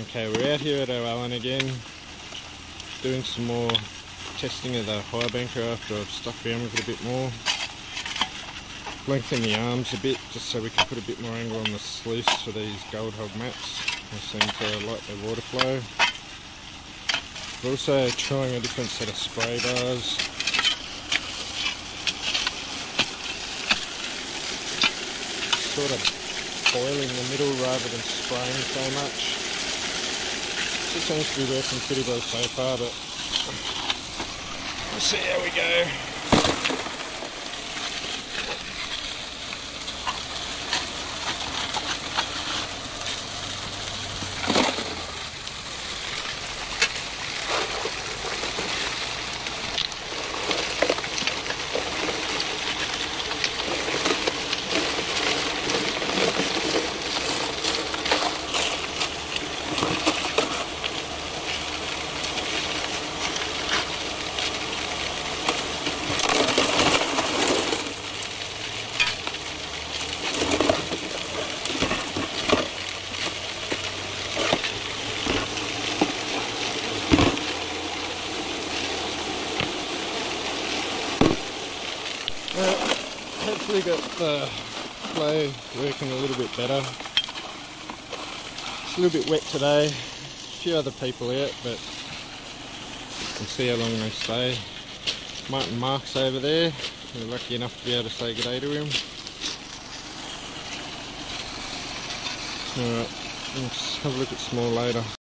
Okay, we're out here at O'Allen again, doing some more testing of the high banker after I've stuck down with it a bit more. Lengthen the arms a bit just so we can put a bit more angle on the sluice for these gold hog mats. They seem to like the water flow. We're also trying a different set of spray bars. Sort of boiling the middle rather than spraying so much. It seems to be working pretty well so far, but we'll see how we go. Hopefully got the flow working a little bit better. It's a little bit wet today. A few other people out, but we'll see how long they stay. Martin Mark's over there. We're lucky enough to be able to say good day to him. Alright, let's have a look at some more later.